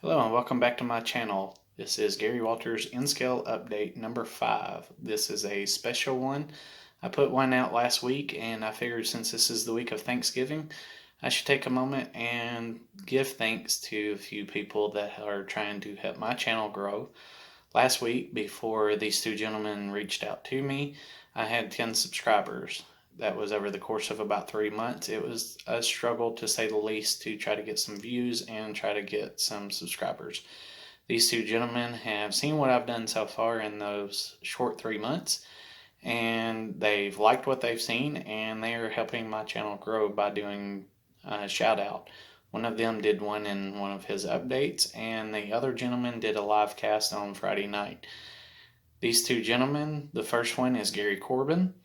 Hello and welcome back to my channel. This is Gary Walters In-Scale Update number 5. This is a special one. I put one out last week and I figured since this is the week of Thanksgiving, I should take a moment and give thanks to a few people that are trying to help my channel grow. Last week, before these two gentlemen reached out to me, I had 10 subscribers. That was over the course of about 3 months. It was a struggle, to say the least, to try to get some views and try to get some subscribers. These two gentlemen have seen what I've done so far in those short 3 months, and they've liked what they've seen, and they are helping my channel grow by doing a shout out. One of them did one in one of his updates, and the other gentleman did a live cast on Friday night. These two gentlemen, the first one is Gary Corbin.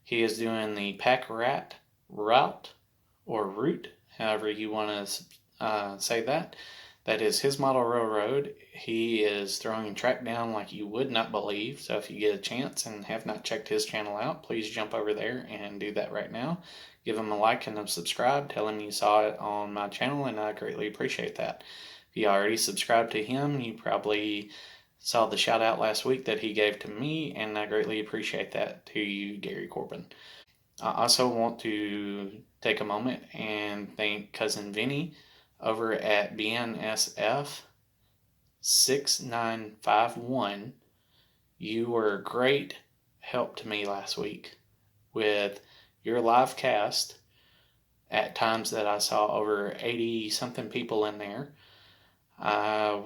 He is doing the pack rat route, or route, however you want to say that. That is his model railroad. He is throwing track down like you would not believe. So if you get a chance and have not checked his channel out, please jump over there and do that right now. Give him a like and a subscribe. Tell him you saw it on my channel, and I greatly appreciate that. If you already subscribed to him, you probably saw the shout out last week that he gave to me, and I greatly appreciate that to you, Gary Corbin. I also want to take a moment and thank Cousin Vinny over at BNSF 6951. You were a great help to me last week with your live cast. At times that I saw over 80 something people in there. I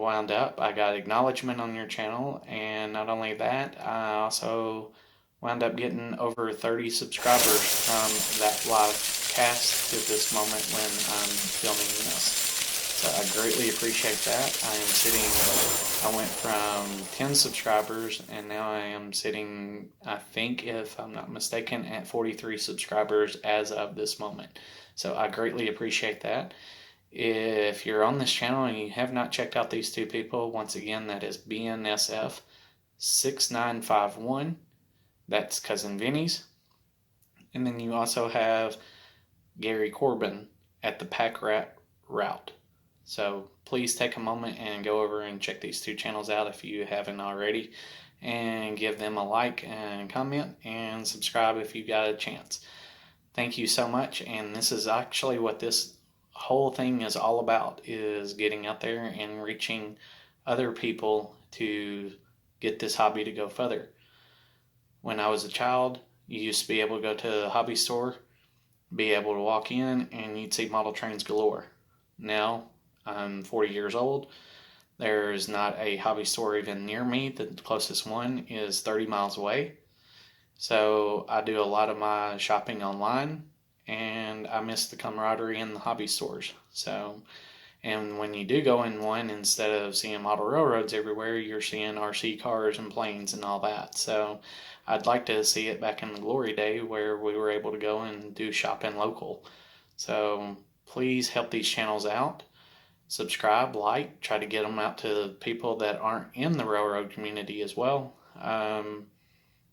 got acknowledgement on your channel, and not only that, I also wound up getting over 30 subscribers from that live cast to this moment when I'm filming this. So I greatly appreciate that. I went from 10 subscribers, and now I am sitting, I think, if I'm not mistaken, at 43 subscribers as of this moment. So I greatly appreciate that. If you're on this channel and you have not checked out these two people, once again, that is BNSF 6951. That's Cousin Vinny's. And then you also have Gary Corbin at the Pack Rat Route. So please take a moment and go over and check these two channels out if you haven't already, and give them a like and comment and subscribe if you got a chance. Thank you so much. And this is actually what this whole thing is all about, is getting out there and reaching other people to get this hobby to go further. When I was a child, you used to be able to go to the hobby store, be able to walk in, and you'd see model trains galore. Now, I'm 40 years old. There's not a hobby store even near me. The closest one is 30 miles away. So I do a lot of my shopping online, and I miss the camaraderie in the hobby stores. So, and when you do go in one, instead of seeing model railroads everywhere, you're seeing RC cars and planes and all that. So I'd like to see it back in the glory day where we were able to go and do shopping local. So please help these channels out. Subscribe, like, try to get them out to people that aren't in the railroad community as well.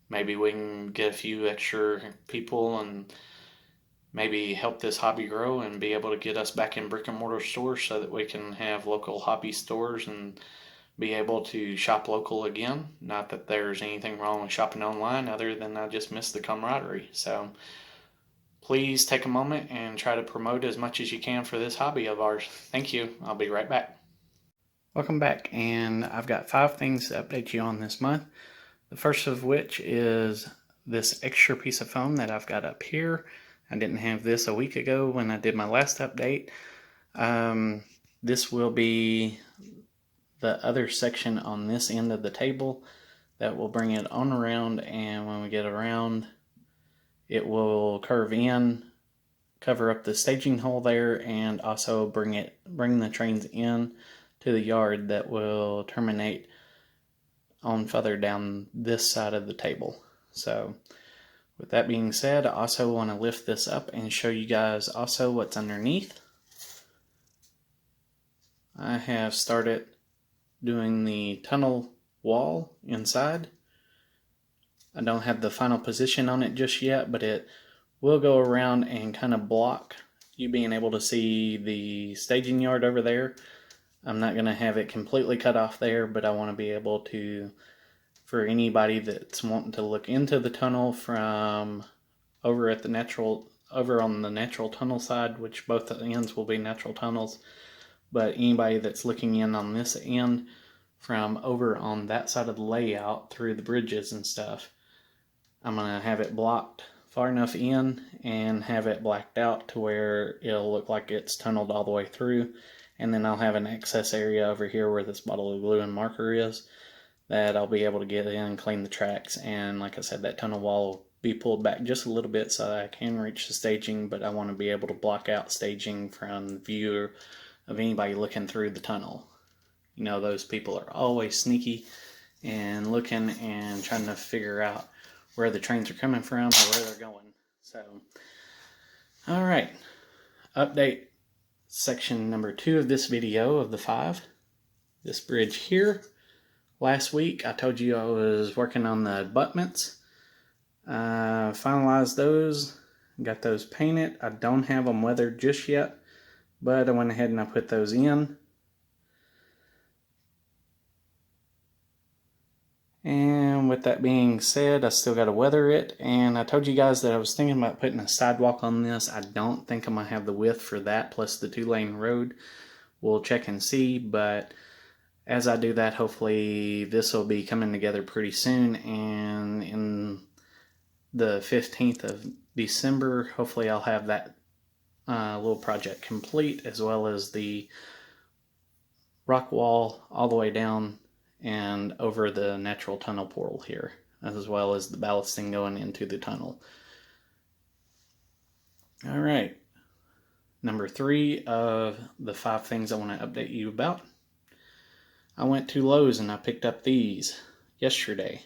Maybe we can get a few extra people and maybe help this hobby grow and be able to get us back in brick and mortar stores so that we can have local hobby stores and be able to shop local again. Not that there's anything wrong with shopping online, other than I just miss the camaraderie. So please take a moment and try to promote as much as you can for this hobby of ours. Thank you. I'll be right back. Welcome back, and I've got 5 things to update you on this month. The first of which is this extra piece of foam that I've got up here. I didn't have this a week ago when I did my last update. This will be the other section on this end of the table that will bring it on around, and when we get around, it will curve in, cover up the staging hole there, and also bring the trains in to the yard that will terminate on further down this side of the table. So with that being said, I also want to lift this up and show you guys also what's underneath. I have started doing the tunnel wall inside. I don't have the final position on it just yet, but it will go around and kind of block you being able to see the staging yard over there. I'm not going to have it completely cut off there, but I want to be able to, for anybody that's wanting to look into the tunnel from over on the natural tunnel side, which both the ends will be natural tunnels, but anybody that's looking in on this end from over on that side of the layout through the bridges and stuff, I'm going to have it blocked far enough in and have it blacked out to where it'll look like it's tunneled all the way through. And then I'll have an access area over here where this bottle of glue and marker is that I'll be able to get in and clean the tracks. And like I said, that tunnel wall will be pulled back just a little bit so that I can reach the staging, but I want to be able to block out staging from the view of anybody looking through the tunnel. You know, those people are always sneaky and looking and trying to figure out where the trains are coming from or where they're going. So, all right, update section number 2 of this video of the 5. This bridge here. Last week I told you I was working on the abutments. Finalized those, got those painted. I don't have them weathered just yet, but I went ahead and I put those in. And with that being said, I still got to weather it. And I told you guys that I was thinking about putting a sidewalk on this. I don't think I'm going to have the width for that, plus the 2-lane road. We'll check and see, but as I do that, hopefully this will be coming together pretty soon. And in the 15th of December, hopefully I'll have that little project complete, as well as the rock wall all the way down and over the natural tunnel portal here, as well as the ballasting going into the tunnel. All right, number 3 of the 5 things I want to update you about. I went to Lowe's and I picked up these yesterday.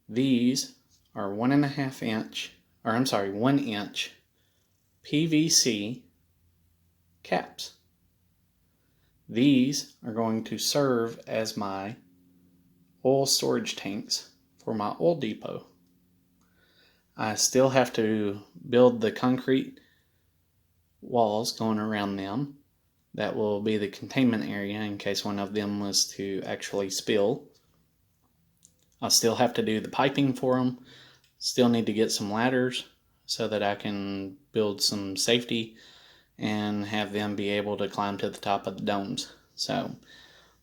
These are 1.5 inch, or I'm sorry, 1 inch PVC caps. These are going to serve as my oil storage tanks for my oil depot. I still have to build the concrete walls going around them. That will be the containment area in case one of them was to actually spill. I'll still have to do the piping for them. Still need to get some ladders so that I can build some safety and have them be able to climb to the top of the domes. So,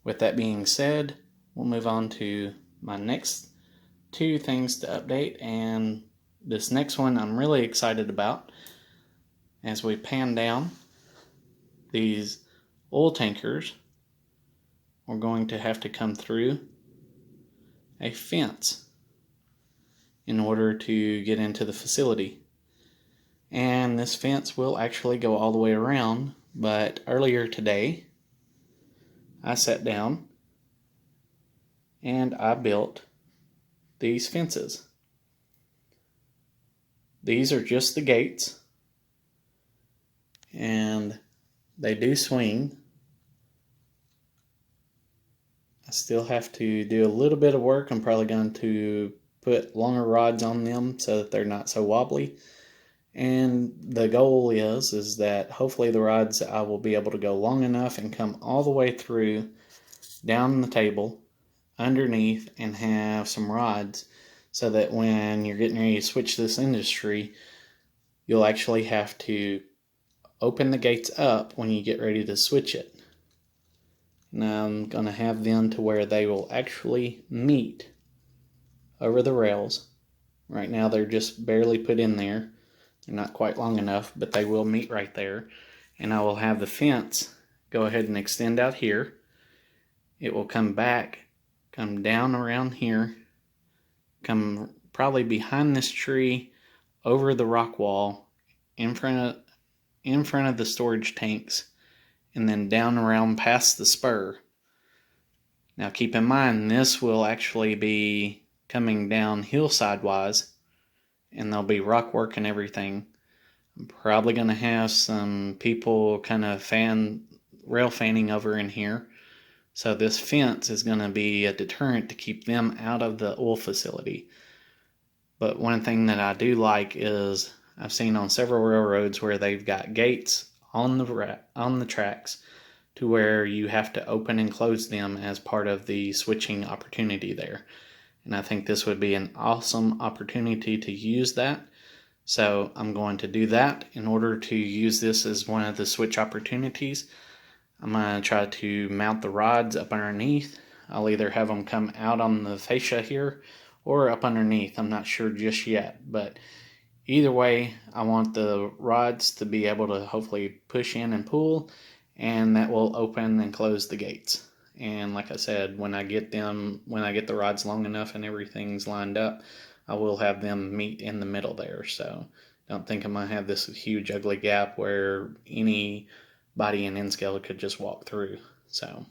with that being said, we'll move on to my next 2 things to update, and this next one I'm really excited about. As we pan down, these oil tankers are going to have to come through a fence in order to get into the facility. And this fence will actually go all the way around, but earlier today I sat down and I built these fences. These are just the gates, and they do swing. I still have to do a little bit of work. I'm probably going to put longer rods on them so that they're not so wobbly. And the goal is that hopefully the rods, I will be able to go long enough and come all the way through down the table underneath and have some rods so that when you're getting ready to switch this industry, you'll actually have to open the gates up when you get ready to switch it. Now I'm going to have them to where they will actually meet over the rails. Right now they're just barely put in there. They're not quite long enough, but they will meet right there. And I will have the fence go ahead and extend out here. It will come back, come down around here, come probably behind this tree, over the rock wall, in front of the storage tanks, and then down around past the spur. Now keep in mind, this will actually be coming down hillside wise, and there'll be rock work and everything. I'm probably going to have some people kind of rail fanning over in here. So this fence is going to be a deterrent to keep them out of the oil facility. But one thing that I do like is I've seen on several railroads where they've got gates on the tracks to where you have to open and close them as part of the switching opportunity there. And I think this would be an awesome opportunity to use that. So I'm going to do that. In order to use this as one of the switch opportunities, I'm going to try to mount the rods up underneath. I'll either have them come out on the fascia here or up underneath. I'm not sure just yet, but either way, I want the rods to be able to hopefully push in and pull, and that will open and close the gates. And like I said, when I get the rods long enough and everything's lined up, I will have them meet in the middle there. So don't think I'm going to have this huge ugly gap where any body and end scale could just walk through. So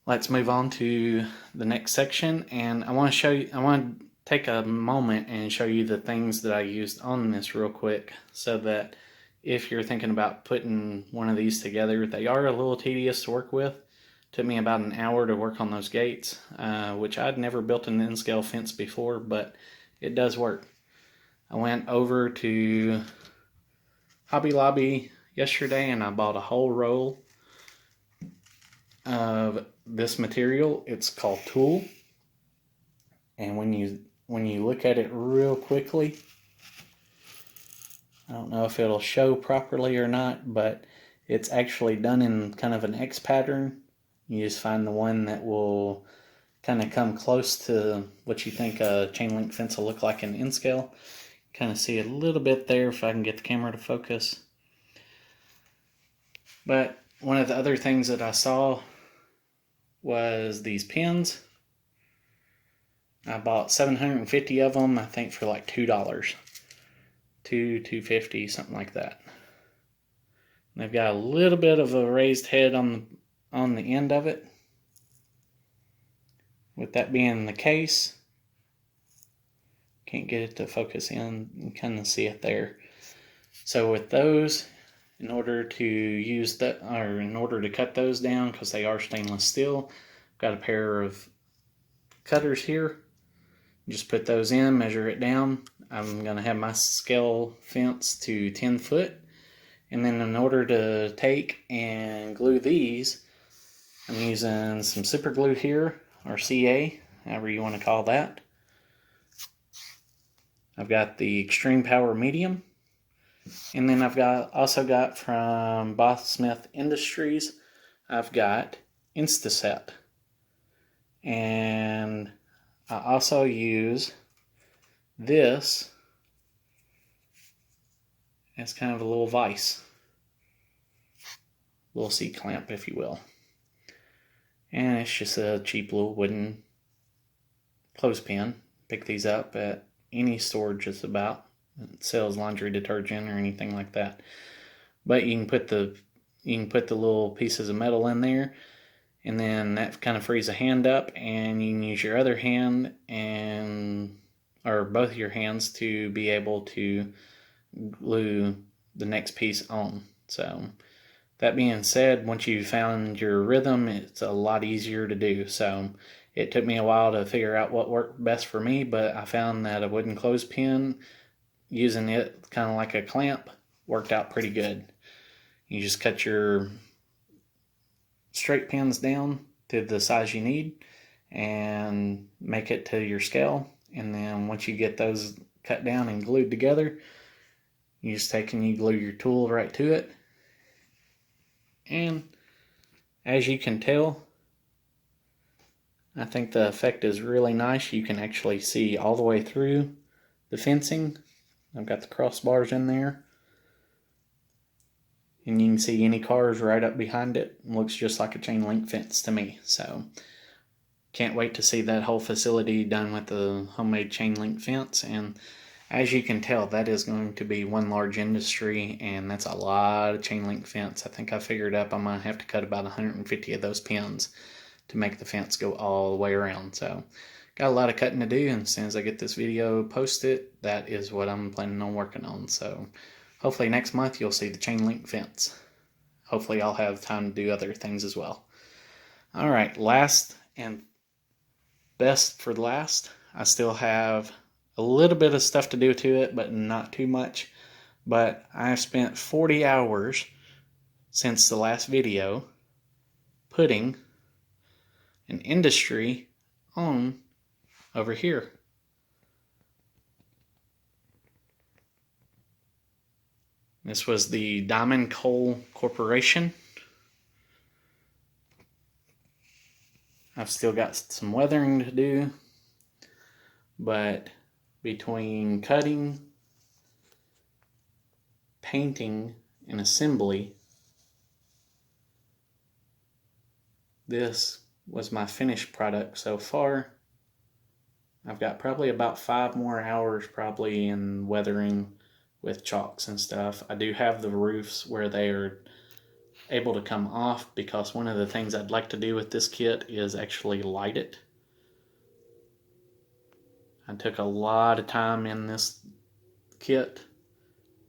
let's move on to the next section, and I want to take a moment and show you the things that I used on this real quick, so that if you're thinking about putting one of these together, they are a little tedious to work with. It took me about an hour to work on those gates, which I'd never built an end scale fence before, but it does work. I went over to Hobby Lobby yesterday and I bought a whole roll of this material. It's called tulle, and when you look at it real quickly, I don't know if it'll show properly or not, but it's actually done in kind of an X pattern. You just find the one that will kind of come close to what you think a chain link fence will look like in end scale. Kind of see a little bit there if I can get the camera to focus. But one of the other things that I saw was these pins. I bought 750 of them, I think for like $2. $2.50, something like that. And they've got a little bit of a raised head on the end of it. With that being the case, can't get it to focus in, you kind of see it there. So with those, in order to cut those down, because they are stainless steel, I've got a pair of cutters here. Just put those in, measure it down. I'm going to have my scale fence to 10 foot. And then in order to take and glue these, I'm using some super glue here, or CA, however you want to call that. I've got the Extreme Power Medium. And then I've also got from Boss Smith Industries, I've got Instaset. And I also use this as kind of a little vise. Little C-clamp, if you will. And it's just a cheap little wooden clothespin. Pick these up at any store just about. It sells laundry detergent or anything like that. But you can put the little pieces of metal in there, and then that kind of frees a hand up, and you can use your other hand or both your hands to be able to glue the next piece on. So that being said, once you've found your rhythm, it's a lot easier to do. So it took me a while to figure out what worked best for me, but I found that a wooden clothespin, using it kind of like a clamp, worked out pretty good. You just cut your straight pins down to the size you need and make it to your scale. And then once you get those cut down and glued together, you just take and you glue your tool right to it. And as you can tell, I think the effect is really nice. You can actually see all the way through the fencing. I've got the crossbars in there. And you can see any cars right up behind it. It looks just like a chain link fence to me. So can't wait to see that whole facility done with the homemade chain link fence. And as you can tell, that is going to be one large industry, and that's a lot of chain link fence. I think I figured up I'm going to have to cut about 150 of those pins to make the fence go all the way around. So got a lot of cutting to do, and as soon as I get this video posted, that is what I'm planning on working on. So hopefully next month you'll see the chain link fence. Hopefully I'll have time to do other things as well. Alright, last and best for last, I still have a little bit of stuff to do to it, but not too much. But I've spent 40 hours since the last video putting an industry on over here. This was the Diamond Coal Corporation. I've still got some weathering to do, but between cutting, painting, and assembly, this was my finished product so far. I've got probably about 5 more hours probably in weathering with chalks and stuff. I do have the roofs where they are able to come off, because one of the things I'd like to do with this kit is actually light it. I took a lot of time in this kit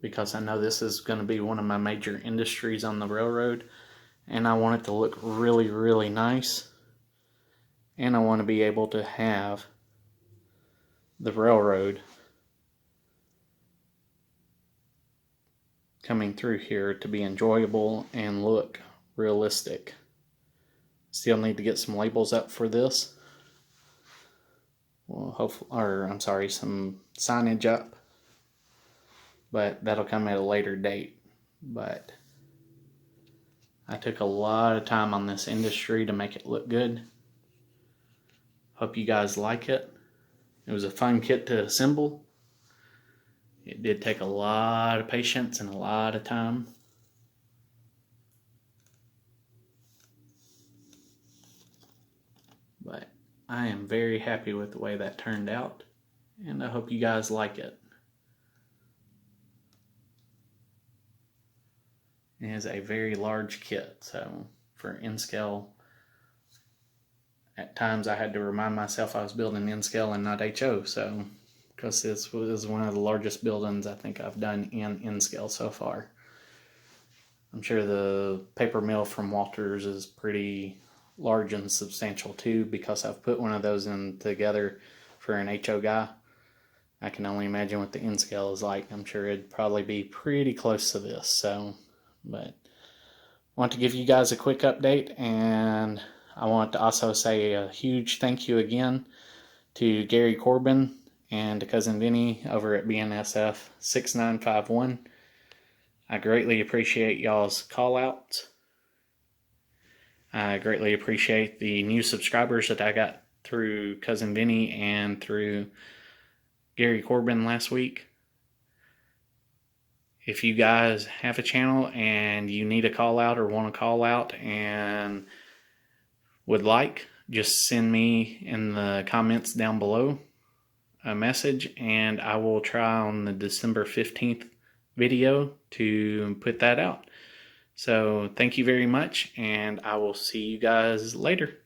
because I know this is going to be one of my major industries on the railroad, and I want it to look really, really nice, and I want to be able to have the railroad coming through here to be enjoyable and look realistic. Still need to get some labels up for this. Well, hopefully, or I'm sorry, some signage up, but that'll come at a later date. But I took a lot of time on this industry to make it look good. Hope you guys like it. It was a fun kit to assemble. It did take a lot of patience and a lot of time. But I am very happy with the way that turned out, and I hope you guys like it. It is a very large kit, so for N-scale, at times I had to remind myself I was building N-scale and not HO, so because this was one of the largest buildings I think I've done in N-scale so far. I'm sure the paper mill from Walters is pretty large and substantial too, because I've put one of those in together for an HO guy. I can only imagine what the N-scale is like. I'm sure it'd probably be pretty close to this. So, but I want to give you guys a quick update, and I want to also say a huge thank you again to Gary Corbin and to Cousin Vinny over at BNSF 6951. I greatly appreciate y'all's call outs. I greatly appreciate the new subscribers that I got through Cousin Vinny and through Gary Corbin last week. If you guys have a channel and you need a call out or want to call out and would like, just send me in the comments down below a message, and I will try on the December 15th video to put that out. So thank you very much, and I will see you guys later.